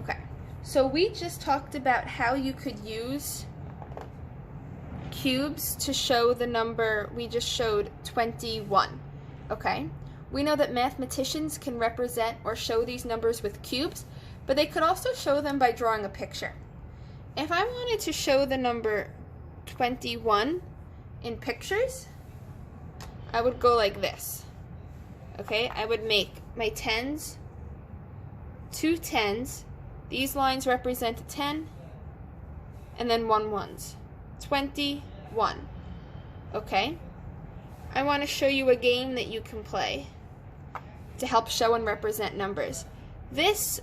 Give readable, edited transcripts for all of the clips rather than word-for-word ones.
Okay, so we just talked about how you could use cubes to show the number we just showed, 21. Okay, we know that mathematicians can represent or show these numbers with cubes, but they could also show them by drawing a picture. If I wanted to show the number 21 in pictures, I would go like this. Okay, I would make my tens, two tens, these lines represent a 10, and then one ones. 21. Okay? I want to show you a game that you can play to help show and represent numbers. This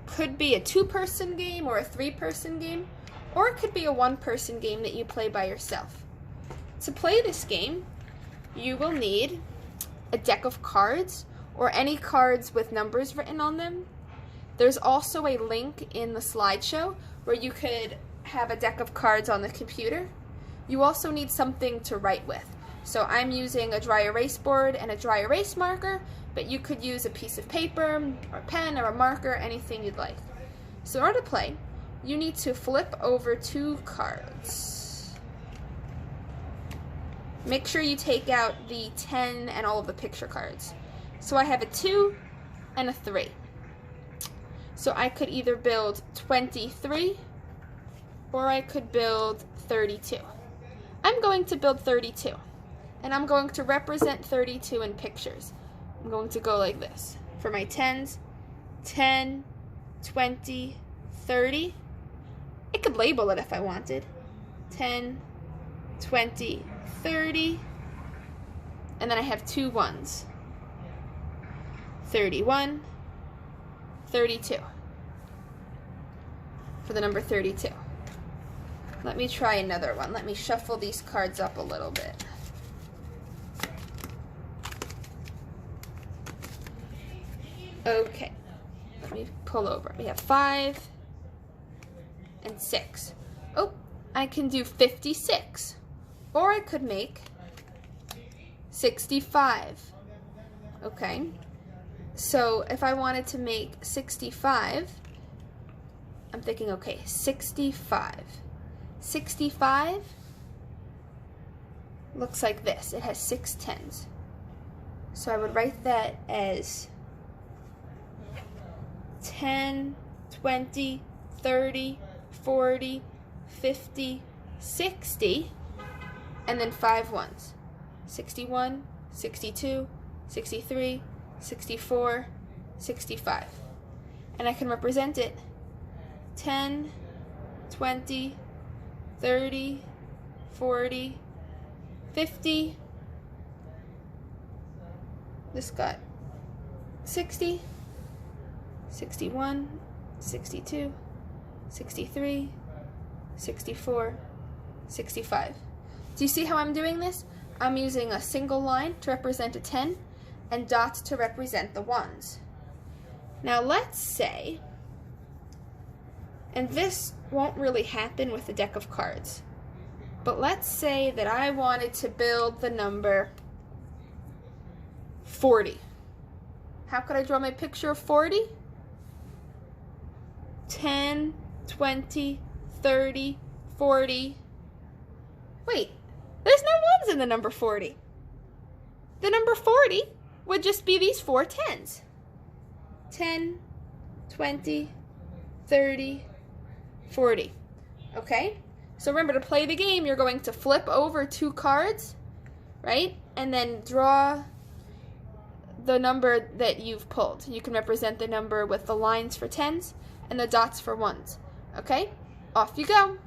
could be a 2-person game or a 3-person game, or it could be a 1-person game that you play by yourself. To play this game, you will need a deck of cards or any cards with numbers written on them. There's also a link in the slideshow where you could have a deck of cards on the computer. You also need something to write with. So I'm using a dry erase board and a dry erase marker, but you could use a piece of paper or a pen or a marker, anything you'd like. So in order to play, you need to flip over 2 cards. Make sure you take out the 10 and all of the picture cards. So I have a 2 and a 3. So I could either build 23 or I could build 32. I'm going to build 32, and I'm going to represent 32 in pictures. I'm going to go like this. For my tens, 10, 20, 30. I could label it if I wanted. 10, 20, 30. And then I have 2 ones. 31, 32. For the number 32. Let me try another one. Let me shuffle these cards up a little bit. Okay, let me pull over. We have 5 and 6. Oh, I can do 56. Or I could make 65. Okay, so if I wanted to make 65, I'm thinking, okay, 65. 65 looks like this. It has 6 tens. So I would write that as 10, 20, 30, 40, 50, 60, and then 5 ones. 61, 62, 63, 64, 65. And I can represent it 10, 20, 30, 40, 50, this got 60, 61, 62, 63, 64, 65. Do you see how I'm doing this? I'm using a single line to represent a 10 and dots to represent the ones. Now let's say, and this won't really happen with a deck of cards, but let's say that I wanted to build the number 40. How could I draw my picture of 40? 10, 20, 30, 40. Wait, there's no ones in the number 40. The number 40 would just be these 4 tens. 10, 20, 30, 40. Okay? So remember, to play the game, you're going to flip over 2 cards, right? And then draw the number that you've pulled. You can represent the number with the lines for tens and the dots for ones. Okay? Off you go.